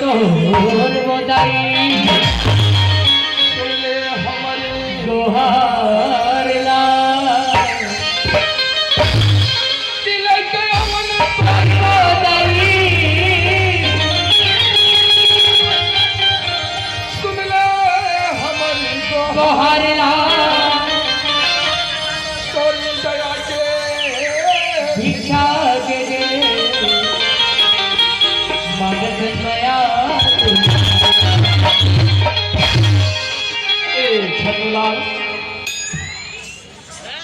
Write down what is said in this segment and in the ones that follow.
तोर बदाई सुन ले हमारे दोहार ला दिल के अमन पर बदाई सुन ले हमारे दोहार ला तोर दया के भिक्षा के दे मदद मया छन्नूलाल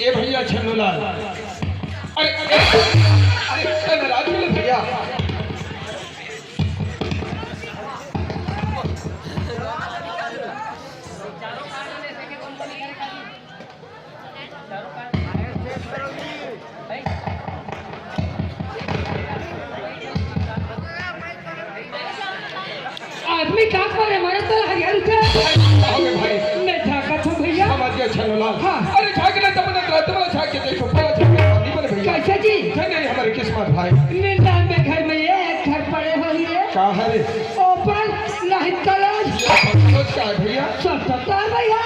ए भैया छन्नूलाल अरे अरे अरे नाराज मिले भैया आदमी का करे मारे तो हरियाणा से भाई मैं झाका था भैया समझ गया छन्नूलाल हाँ। अरे झाकना तब ना तुम्हारा झाके देखो बड़ा झाके नहीं बने भैया कैसे जी नहीं हमारी किस्मत भाई मेरे नाम में घर में ये घर पड़े हुए है का है रे ओपन नहीं कलर सोच का है भैया सब सकता है भैया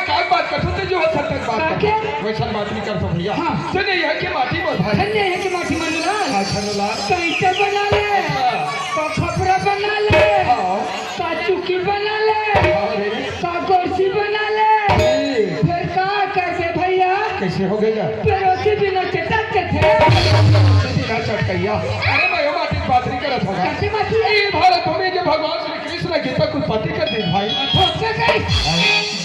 काय बात करते थे जो सर तक बात क्या? वैसा बात नहीं करता भैया हाँ। सुने यह के माटी में भाई धन्य है कि माटी मंडला हाँ छन्नूलाल कैसे बना ले का खपरा बना ले हाँ का चुकी बना ले अरे का कुर्सी बना ले फिर का करके भैया कैसे हो गया पेरोसी बिना चटक के थे सीधा चटकैया अरे भाई हम आती बात नहीं करत होगा कैसे बात है ये भारत में जो भगवान श्री कृष्ण गीता कुछ पति कर दे भाई ठोके गई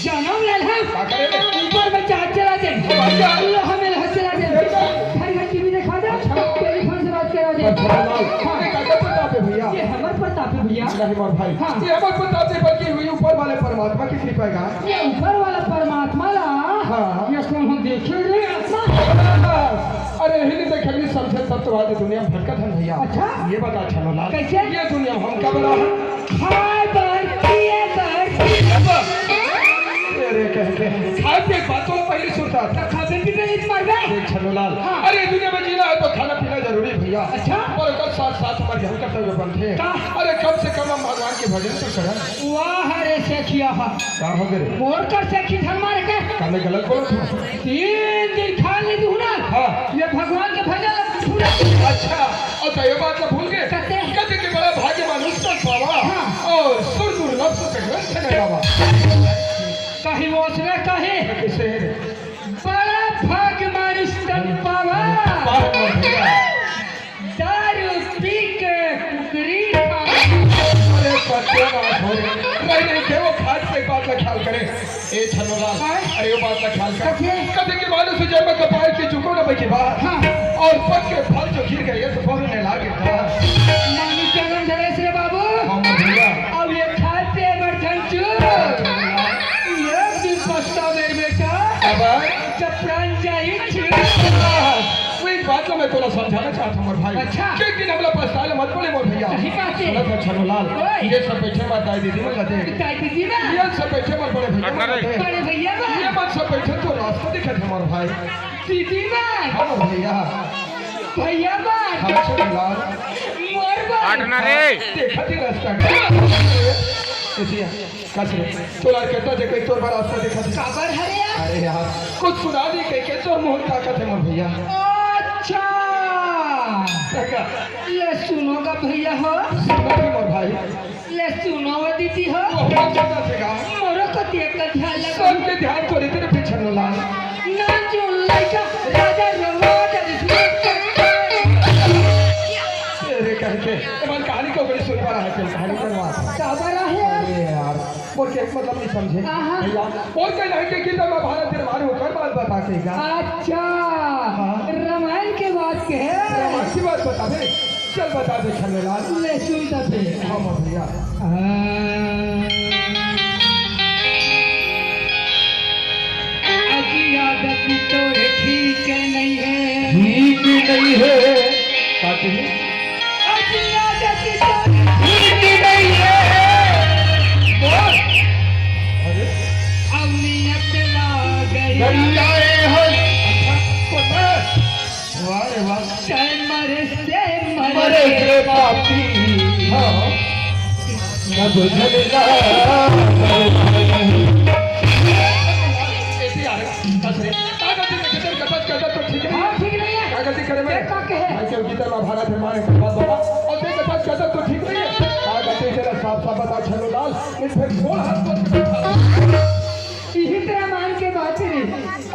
जन्म ले हम का करे रे ऊपर में जहाज चला दे अच्छा। अल्लाह हमें हाथ चला दे घर घर टीवी दिखा दे टेलीफोन से बात करा दे अरे काका प्रताप है भैया ये हमारे प्रताप है भैया नहीं मोर भाई हाँ। ये हमारे प्रताप से बल्कि हुई ऊपर वाले परमात्मा की कृपा का ये ऊपर वाला परमात्मा ला हाँ। ये कौन हम देखे रे आत्मा अरे हिंदी देखली सबसे तत्ववादी दुनिया में भटकत है भैया अच्छा। ये बता छन्नूलाल कैसे? ये दुनिया में हम क्या बना है हाय बरती अरे कहते खाए पे बातों पहले सुनता था खाते पीते नहीं मर गए देख छन्नूलाल हाँ। अरे दुनिया में जीना है तो खाना पीना जरूरी भैया अच्छा। और अगर साथ साथ हमारे हम कर्तव्य बनते हैं का? अरे कम से कम हम भगवान के भजन तो करें वाह रे सेखिया हा क्या हो गए मोर कर सेखी धन मार के काले गलत बोलो तुम 3 दिन खा ली तू ना हाँ। ये भगवान के भजन पूरा अच्छा और तो ये बात तो भूल गए कहते हैं। कहते कि बड़ा भाग्य मानुष का पावा हाँ। और सुर दुर्लभ से ग्रंथ से गावा कहीं ओसरे कहीं कैसे है बड़ा भाग्य मानुष तन पावा बात मत भैया दारू पी के कुकरी खा अरे पत्ते ना छोड़े नहीं के वो खाट पे बात का ख्याल करे ए छन्नूलाल हाँ। अरे वो बात का ख्याल कर कैसे? कहते कि मानुष जन्म का पाए के चुको ना बची बात हाँ। और पक के फल जो गिर गए तो फौरन लागे था मानुष जन्म धरे से बाबू हम भैया अब ये खाते वर्धन चू ये भी पछता मेरे बेटा अब जब प्राण जाई वही बात को मैं थोड़ा समझाना चाहता हूँ मोर भाई अच्छा। एक दिन हमला पछताए मत बोले मोर भैया सही बात है। सुनो तो छन्नूलाल ओए। ये सब बैठे मत दाई दीदी में लगे ताई दीदी ना ये सब बैठे मत बड़े भैया मत लगे। बड़े भैया ये बा मत सब बैठे तो रास्ता दिखत है मोर भाई दीदी बा हाँ मोर भैया भैया बा हम छन्नूलाल मोर बा देखा थी रास्ता ऐसी कसरे तोला कहता जे कोई तोर रास्ता देखा थी खबर है यार अरे यार कुछ सुना दी के तोर मोहन ताकत है मोर भैया अच्छा क्या ले सुनोगा भैया हो सुना दी मोर भाई ले सुनोगा दीदी हो वो हम जाता थे गा मोरो को देख कर ध्यान लगा सबके ध्यान को तेरे पीछे न लाल ना जो लड़का राजा रवाज तेरे कह के मन कहानी को बड़ी सुन पड़ा है कहानी करवा खबर है अरे यार बोल के एक मतलब नहीं समझे हाँ। भैया बोल के नहीं कि कितना मैं भारत दरबार होकर बात बता देगा अच्छा रामायण के बाद के है अच्छी बात बता दे चल बता दे छन्नूलाल ले सुन दे हाँ मोर भैया आदत तो ठीक नहीं है ठीक नहीं है काटी आदत तो ठीक नहीं है अरे अवनियत ला गई गलियाए हैं वाह रे वाह मरे से मरे रे पापी सब झलना ऐसे आ रहा कसरे का गलती नहीं किधर कटच कटच तो ठीक है हाँ ठीक नहीं है क्या गलती करे मैं का कहे ऐसे उधर में भारत में मारे बात बाबा और देख कटच कटच तो ठीक नहीं है का गलती जरा साफ साफ बता छलो लाल इस पे बोल हाथ पर यही तेरा मान के बात है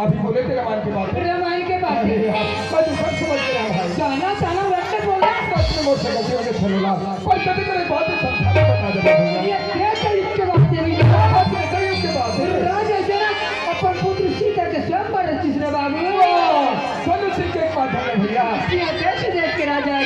अभी बोले तेरा मान की बात है तेरा मान के बात अरे है यार मैं तो सब समझ गया भाई जाना जाना वक्त बोला सच में मोर से गलती हो गई छलो लाल पर कभी करे बात समझा बता दे भैया ये क्या तरीके के बात है बात है सही के बात है राजा जनक अपन पुत्र सीता के स्वयंवर रचित रे बाबू चलो ठीक है बात है भैया ये कैसे देख के राजा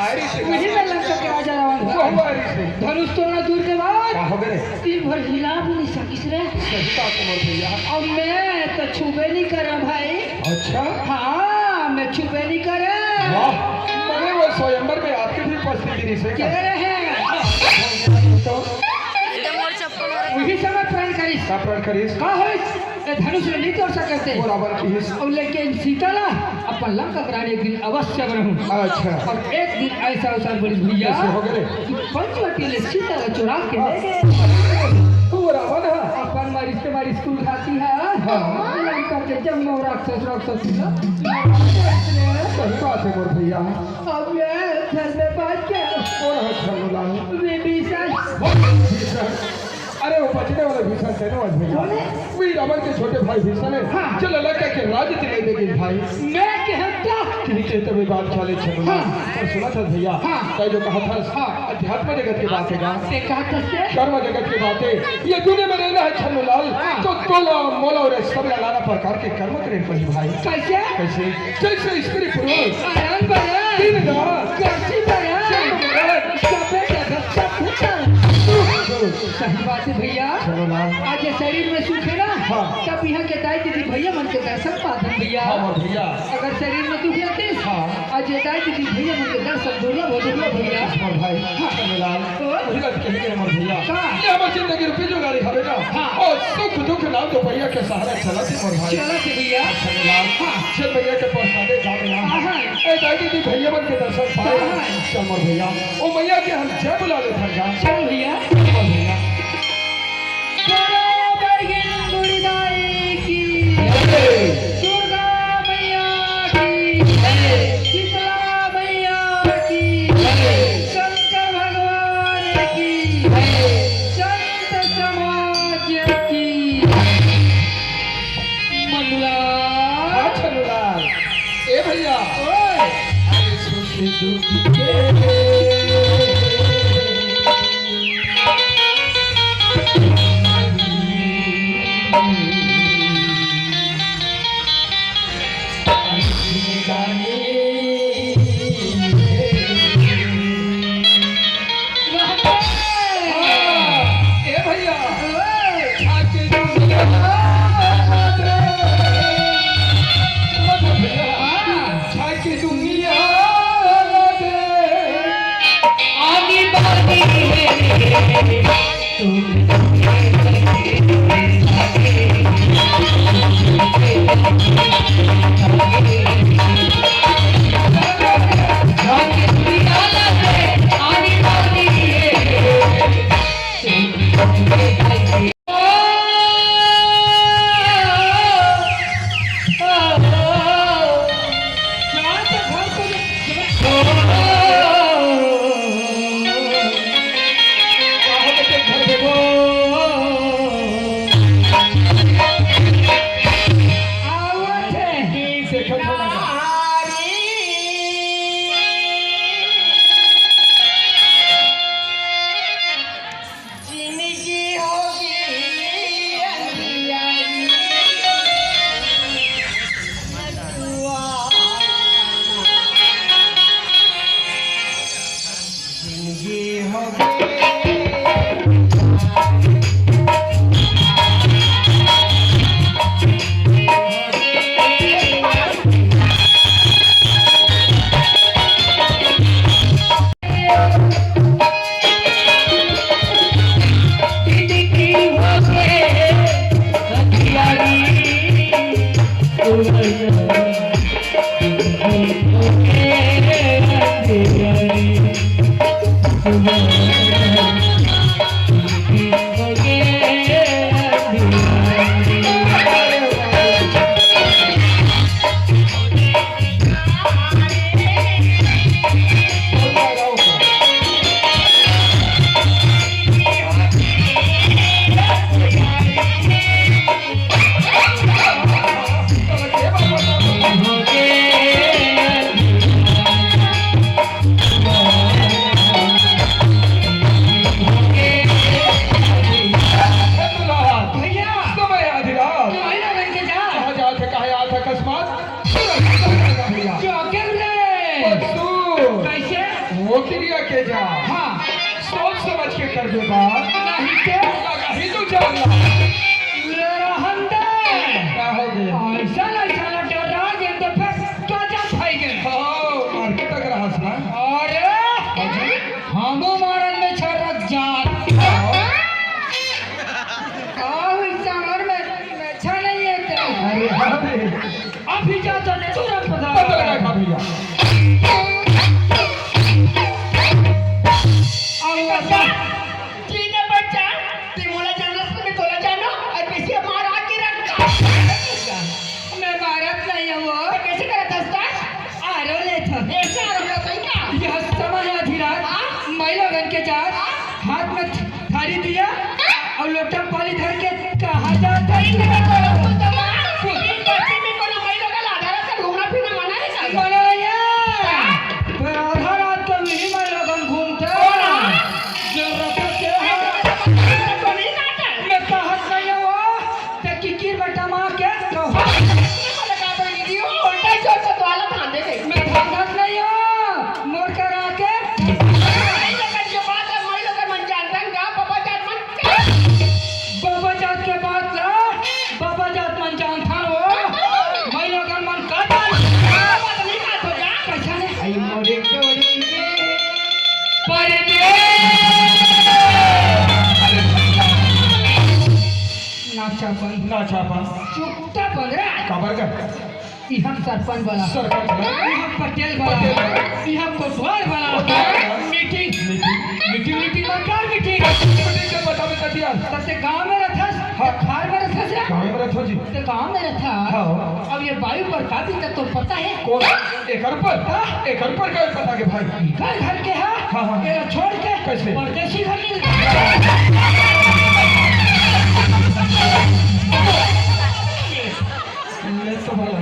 आयरी से मुझे में लंका के राजा रावण वो हुआ आयरी से धनुष तोड़ना दूर के बाद क्या हो गए दिन भर हिला भी नहीं सकिस रे सहिता कुमार भैया अब मैं तो छुबे नहीं करा भाई अच्छा हाँ मैं छुबे नहीं करा वाह मने वो स्वयंवर में आपके भी उपस्थिति नहीं से क्या रहे तो वही समय प्राण करिस का प्रण करिस का होइस ए धनुष ने नहीं तोड़ सकते और अबर की हिस और लेकिन सीता ना अपन लंका प्राण एक दिन अवश्य रहूं अच्छा और एक दिन ऐसा अवसर बोली भैया कैसे हो गए कि पंचवटी ने सीता को चुरा के ले गए तू रावण है अपन मारी से मारी स्कूल खाती है हाँ। लंका के जन्म राक्षस ना सही बात है मोर भैया अब ये घर में बात क्या कौन है छलो लाल विभीषण अरे वो बचने वाले भीषण थे ना भैया वीर रावण के छोटे भाई भीषण है हाँ। चलो लड़का के राज्य दिलाई देगी भाई मैं कहता ठीक है तभी बात चले छलो हाँ। पर सुना था भैया हाँ। कई जो कहा था हाँ। अध्यात्म जगत की बात है ते कहता से कर्म जगत की बात है ये दुनिया में रहना है छन्नू लाल तो तोला मोला और सब नाना प्रकार के कर्म करे पड़ी भाई कैसे कैसे जैसे स्त्री पुरुष आराम बड़ा तीन रात कैसी बड़ा सबे जगत सब भूतल सही बात है भैया चलो लाल आज ये शरीर में सुख है ना हाँ। तब यहाँ के दाई दीदी भैया मन के दर्शन पाते भैया हाँ मोर भैया अगर शरीर में दुख रहते हाँ। आज ये दाई दीदी भैया मन के दर्शन दुर्लभ हो दुर्लभ भैया मोर भाई चलो लाल तो वही बात कहेंगे मोर भैया हाँ। ये हमारी जिंदगी रुपये जो गाड़ी हवे ना हाँ। और सुख दुख नाम तो भैया के सहारा चला थी मोर भाई चला के भैया चलो लाल हाँ। चल भैया के प्रसादे जाने हाँ, हाँ। ए दादी दी भैया मन के दर्शन पाए हाँ। चल मोर भैया ओ मैया के हम जय बुला ले भैया चल भैया मोर भैया करो बैगन गुड़ीदाई की दुर्गा मैया की शीतला मैया की शंकर भगवान की संत समाज की मंगला हाँ चलो लाल ए भैया ओए अरे सुख दुख के ए भैया आके छाके दुनिया आगे बढ़ती भैया क्या कर ले तू कैसे मोतिरिया के जा हाँ सोच समझ के कर दे बात नहीं के कहीं तो जाना मेरा हंडे क्या हो गया ऐसा डरा गए तो फिर क्या जा खाएंगे मार्केट तक रहा था अरे हमो मारन में छरक जात आओ इस समर में अच्छा नहीं है क्या अरे हाँ रे अभी जा तो तुरंत पता बता लगा था भैया बच्चा चीने बच्चा तिमोला जाना तुम्हें तोला जानो और पीछे मार आके रखा मैं भारत नहीं हूँ वो कैसे करा था आरो ले था ऐसे आरो ले था क्या यह समय है धीराज मैं लोगन के साथ हाथ में थारी दिया और लोटा पाली धर के कहा जाता है ना छापा चुपता बन रहा है खबर कर हम सरपंच बना सरपंच हम पटेल बना हम कोतवाल बना मीटिंग सरकार मीटिंग के बतावे कटिया सबसे गांव में रखा खार में रखा से गाँव में रखो जी तो गांव में रखा हाँ। अब ये वायु पर काफी तक तो पता है कौन एकर पर का पता के भाई घर घर के है हाँ, हाँ। ये छोड़ के कैसे? परदेशी घर में ले तो भला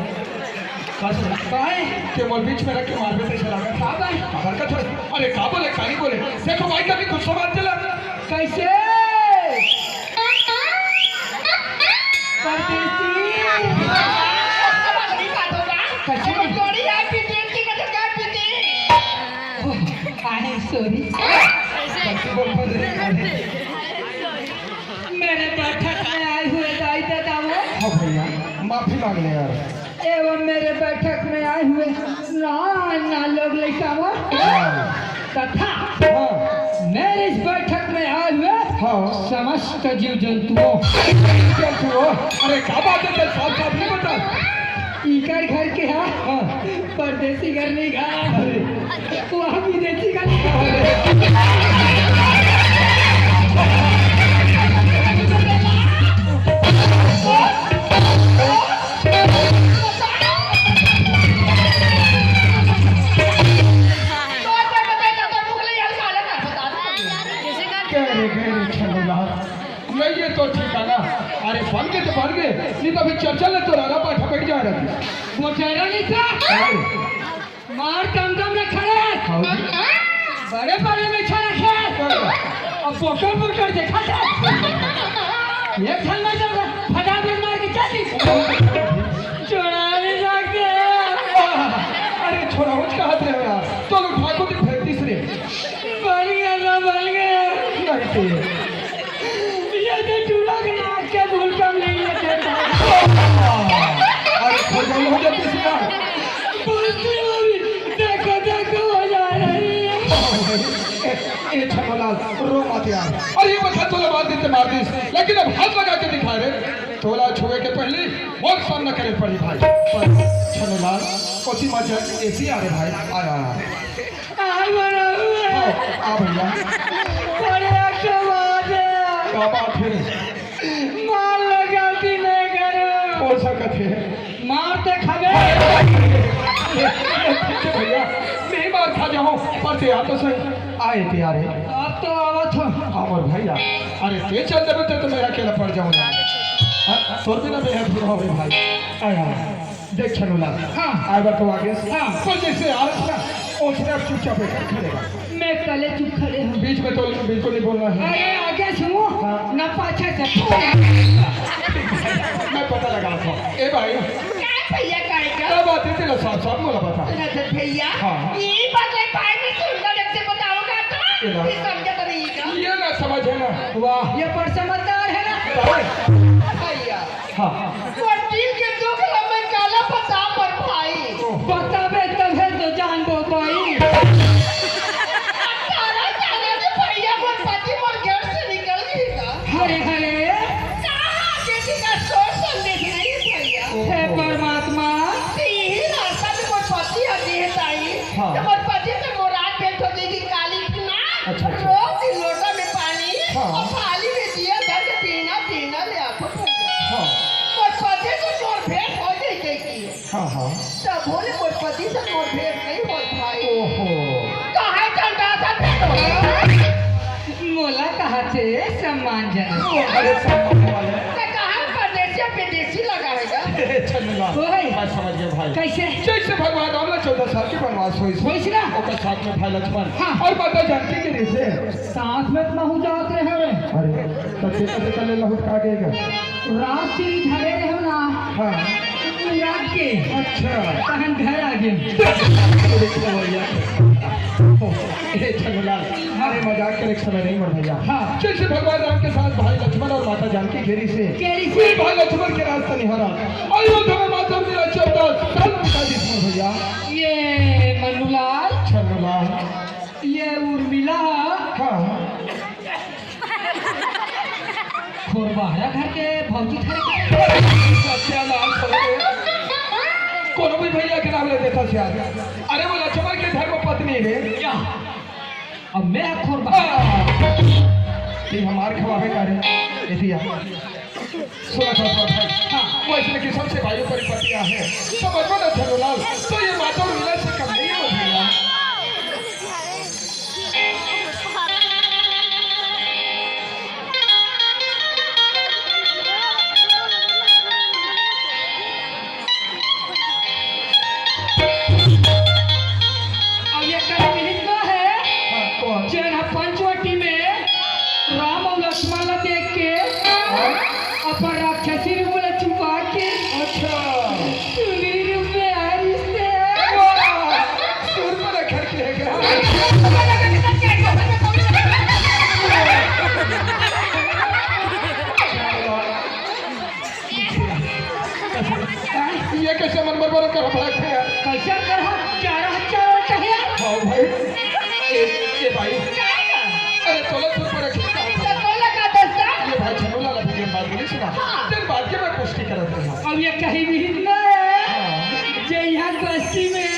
भाई के मोल बीच में रख के मार देते चला गया हाँ भाई खबर का छोड़ अरे का बोले काई बोले देखो भाई कभी गुस्सा मत चला कैसे सॉरी मेरे बैठक में आए हुए दाई दादाओं हाँ भैया माफी मांग ले यार एवं मेरे बैठक में आए हुए ना लोग लेकाओ तथा हाँ मेरे इस बैठक में आए हुए हाँ समस्त जीव जंतुओं अरे क्या बात है साफ साफ नहीं बता इकर घर के है हाँ परदेसी घर नहीं घर अरे वहाँ विदेशी घर नहीं ये तो ठीक है ना अरे बन गए तो बन गए नहीं तो अभी चर्चा ले तो रारा पाठा बैठ जा रहा वो चेहरा नहीं था मार दम में खड़े बड़े बड़े में छा रखे अब पोकर देखा था एक छल में जब फटाफट मार के चली चुरा नहीं सकते अरे छोरा हो क्या हाथ रहे यार तो लोग ठाकुर की फेंक तीसरे बन गया ना बन गया नहीं थे ये तो चूड़ा के नाक के भूल कम नहीं लेते अरे खोजल हो जाती सी यार देखो हो जा रही है ए छमलाल रो मत यार अरे ये बता तोला मार दी लेकिन अब हाथ लगा के दिखा रहे तोला छुए के पहले बहुत सामना करे पड़ी भाई पर छमलाल कोची मजा ऐसी आ रहे भाई आया आई बना हुआ आ भैया बड़े बात है क्या बात है मार लगाती नहीं करो हो सकत है मारते खबे भैया नहीं मार खा जाओ पर ते तो सही आए प्यारे अब तो आवत हो और भैया अरे ते चल देवे तो मेरा अकेला पड़ जाऊंगा तोर बिना बेहद बुरा हो भाई आया देख छनुला हाँ। आए बार तो आगे हाँ। पर जैसे आलस ना उसने अब चुपचाप बैठ खड़ेगा मैं पहले चुप खड़े हूँ बीच में तो बिल्कुल नहीं बोलना है अरे आगे सुनो हाँ। न पाछे से मैं पता लगा था ए भाई क्या भैया कहेगा तो साफ साफ बोला बता। रजत भैया हाँ। ये बात है भाई में सुंदर ढंग से बताओगा तो ना। फिर समझा करेगा। ये ना समझ है ना। वाह। ये पर समझदार है ना भैया। हाँ। वकील के दुख में काला पता पर भाई बतावे तब है तो जान दो भाई। तारा तारा से भैया को पति मर घर से निकल गया। हरे हरे कहाँ किसी का सोच संदेश नहीं भैया। हे परमात्मा यही रास्ता में कोई पति आती है ताई। हाँ। तो कोई पति से मुराद भेंट हो जाएगी काली पीना। अच्छा, अच्छा। रोज दिन लोटा में पानी हाँ। और थाली में दिया धर के पीना पीना ले आपको भैया। हाँ। कोई पति से मोर भेंट हो जाएगी। हाँ हाँ। तब बोले कोई पति से मोर भेंट नहीं हो भाई। ओहो। कहाँ चलता था भेंट हो मोला कहा थे सम्मानजनक। अरे सम्मान वाले। कहाँ परदेसी विदेशी लगाएगा। चंदला ओए। मैं समझ गया भाई। कैसे जैसे भगवान राम ने 14 साल के वनवास हुई होइस ना? ओकर साथ में भाई लक्ष्मण हाँ। और माता जानकी के रिश्ते साथ में महू जात रहे रे अरे कते कते कले लहुट का गएगा। रात से धरे रहे ना हाँ। रात के अच्छा। तहन घर आ गए। देखो भैया ए चंदलाल अरे मजाक करे समय नहीं मर भैया। हाँ। जैसे भगवान राम के साथ भाई लक्ष्मण और माता जानकी घेरी से केरी से फिर भाई लक्ष्मण के रास्ता निहारा अयोध्या में माता मेरा 14 साल का जिस्म भैया। ये मनुलाल चंदलाल ये उर्मिला हाँ। खोरबारा घर के भौजी थारे सत्यानाश हो कोनो भी भैया के नाम ले देता से आगे। अरे वो लक्ष्मण के धर्म पत्नी रे क्या अब मैं खोरबारा ये हमार खवावे का रे एथिया सुना था भाई। हाँ वो इसमें कि सबसे भाइयों परिपतियां हैं समझ में ना चंदलाल तो ये माता और मिला से कम नहीं हो भैया। पंचवटी में राम और लक्ष्मण ला देख के अपन राक्षसी रूप में छुपा के अच्छा सुंदरी रूप में आए रिश्ते सुर पर रखा के है ये कैसे मन बरबर कर रहा है कैसे कर चारा चारा चाहिए हाँ भाई ये भाई अरे चलो सुर पर रखा ये भाई छनूला लगी ये बात बोली सुना फिर बात के मैं पुष्टि कर देता हूँ। अब ये कहीं भी ना है जो यहाँ बस्ती में